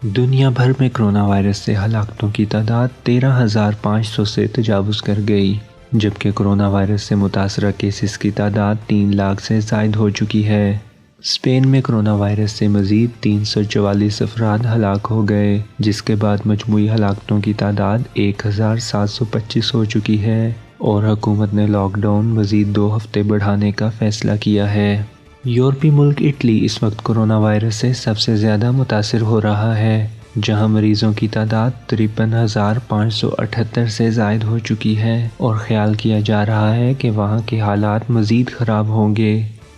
دنیا بھر میں کرونا وائرس سے ہلاکتوں کی تعداد 13,500 سے تجاوز کر گئی، جبکہ کرونا وائرس سے متاثرہ کیسز کی تعداد 3 لاکھ سے زائد ہو چکی ہے۔ اسپین میں کرونا وائرس سے مزید 344 افراد ہلاک ہو گئے، جس کے بعد مجموعی ہلاکتوں کی تعداد 1,725 ہو چکی ہے، اور حکومت نے لاک ڈاؤن مزید 2 ہفتے بڑھانے کا فیصلہ کیا ہے۔ یورپی ملک اٹلی اس وقت کرونا وائرس سے سب سے زیادہ متاثر ہو رہا ہے، جہاں مریضوں کی تعداد 53,578 سے زائد ہو چکی ہے، اور خیال کیا جا رہا ہے کہ وہاں کے حالات مزید خراب ہوں گے۔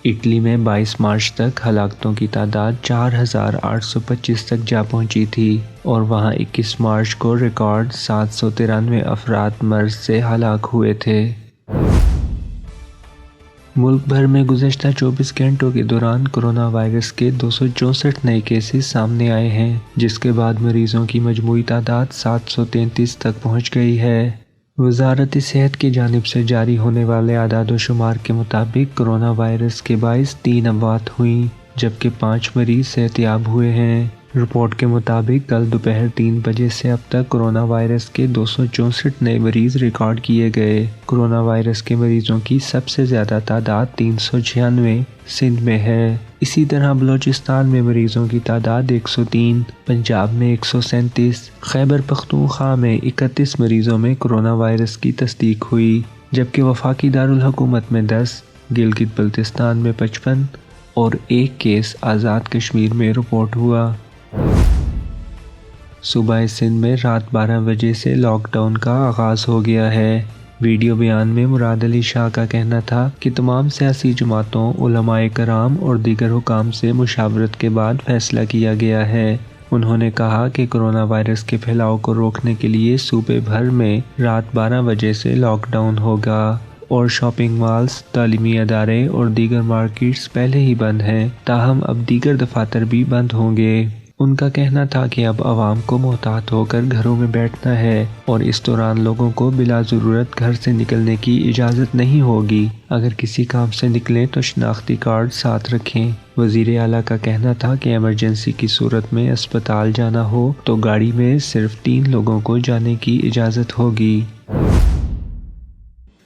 اٹلی میں 22 مارچ تک ہلاکتوں کی تعداد 4,825 تک جا پہنچی تھی، اور وہاں 21 مارچ کو ریکارڈ 793 افراد مرض سے ہلاک ہوئے تھے۔ ملک بھر میں گزشتہ 24 گھنٹوں کے دوران کرونا وائرس کے 264 نئے کیسز سامنے آئے ہیں، جس کے بعد مریضوں کی مجموعی تعداد 733 تک پہنچ گئی ہے۔ وزارت صحت کی جانب سے جاری ہونے والے اعداد و شمار کے مطابق کرونا وائرس کے باعث 3 اموات ہوئیں، جبکہ 5 مریض صحت یاب ہوئے ہیں۔ رپورٹ کے مطابق کل دوپہر 3 بجے سے اب تک کرونا وائرس کے 264 نئے مریض ریکارڈ کیے گئے۔ کرونا وائرس کے مریضوں کی سب سے زیادہ تعداد 396 سندھ میں ہے۔ اسی طرح بلوچستان میں مریضوں کی تعداد 103، پنجاب میں 137، خیبر پختونخوا میں 31 مریضوں میں کرونا وائرس کی تصدیق ہوئی، جبکہ وفاقی دارالحکومت میں 10، گلگت بلتستان میں 55 اور 1 کیس آزاد کشمیر میں رپورٹ ہوا۔ صوبہ سندھ میں رات 12 بجے سے لاک ڈاؤن کا آغاز ہو گیا ہے۔ ویڈیو بیان میں مراد علی شاہ کا کہنا تھا کہ تمام سیاسی جماعتوں، علماء کرام اور دیگر حکام سے مشاورت کے بعد فیصلہ کیا گیا ہے۔ انہوں نے کہا کہ کرونا وائرس کے پھیلاؤ کو روکنے کے لیے صوبے بھر میں رات 12 بجے سے لاک ڈاؤن ہوگا، اور شاپنگ مالز، تعلیمی ادارے اور دیگر مارکیٹس پہلے ہی بند ہیں، تاہم اب دیگر دفاتر بھی بند ہوں گے۔ ان کا کہنا تھا کہ اب عوام کو محتاط ہو کر گھروں میں بیٹھنا ہے، اور اس دوران لوگوں کو بلا ضرورت گھر سے نکلنے کی اجازت نہیں ہوگی۔ اگر کسی کام سے نکلیں تو شناختی کارڈ ساتھ رکھیں۔ وزیر اعلیٰ کا کہنا تھا کہ ایمرجنسی کی صورت میں اسپتال جانا ہو تو گاڑی میں صرف 3 لوگوں کو جانے کی اجازت ہوگی۔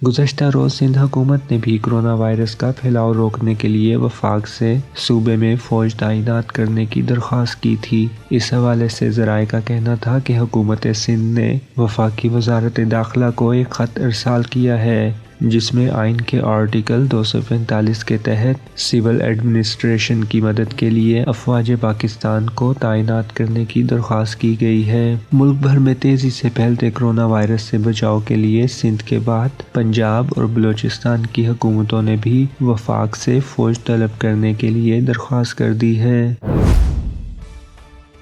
گزشتہ روز سندھ حکومت نے بھی کرونا وائرس کا پھیلاؤ روکنے کے لیے وفاق سے صوبے میں فوج تعینات کرنے کی درخواست کی تھی۔ اس حوالے سے ذرائع کا کہنا تھا کہ حکومت سندھ نے وفاقی وزارت داخلہ کو ایک خط ارسال کیا ہے، جس میں آئین کے آرٹیکل 245 کے تحت سول ایڈمنسٹریشن کی مدد کے لیے افواج پاکستان کو تعینات کرنے کی درخواست کی گئی ہے۔ ملک بھر میں تیزی سے پھیلتے کرونا وائرس سے بچاؤ کے لیے سندھ کے بعد پنجاب اور بلوچستان کی حکومتوں نے بھی وفاق سے فوج طلب کرنے کے لیے درخواست کر دی ہے۔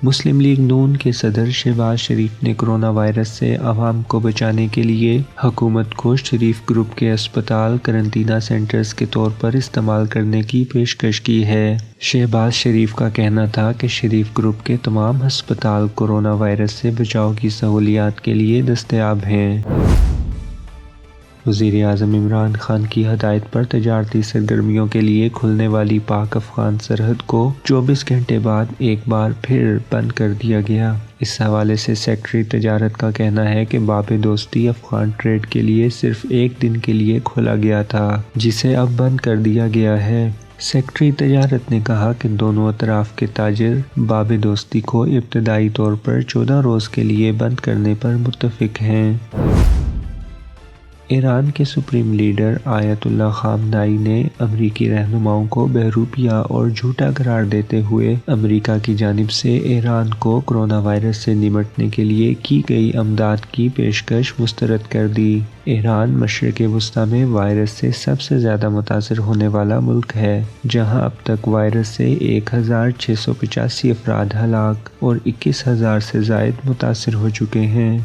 مسلم لیگ نون کے صدر شہباز شریف نے کرونا وائرس سے عوام کو بچانے کے لیے حکومت کو شریف گروپ کے اسپتال قرنطینہ سینٹرز کے طور پر استعمال کرنے کی پیشکش کی ہے۔ شہباز شریف کا کہنا تھا کہ شریف گروپ کے تمام ہسپتال کرونا وائرس سے بچاؤ کی سہولیات کے لیے دستیاب ہیں۔ وزیر اعظم عمران خان کی ہدایت پر تجارتی سرگرمیوں کے لیے کھلنے والی پاک افغان سرحد کو 24 گھنٹے بعد ایک بار پھر بند کر دیا گیا۔ اس حوالے سے سیکرٹری تجارت کا کہنا ہے کہ باب دوستی افغان ٹریڈ کے لیے صرف 1 دن کے لیے کھولا گیا تھا، جسے اب بند کر دیا گیا ہے۔ سیکرٹری تجارت نے کہا کہ دونوں اطراف کے تاجر باب دوستی کو ابتدائی طور پر 14 روز کے لیے بند کرنے پر متفق ہیں۔ ایران کے سپریم لیڈر آیت اللہ خامنائی نے امریکی رہنماؤں کو بہروپیہ اور جھوٹا قرار دیتے ہوئے امریکہ کی جانب سے ایران کو کرونا وائرس سے نمٹنے کے لیے کی گئی امداد کی پیشکش مسترد کر دی۔ ایران مشرق وسطیٰ میں وائرس سے سب سے زیادہ متاثر ہونے والا ملک ہے، جہاں اب تک وائرس سے 1,685 افراد ہلاک اور 21,000 سے زائد متاثر ہو چکے ہیں۔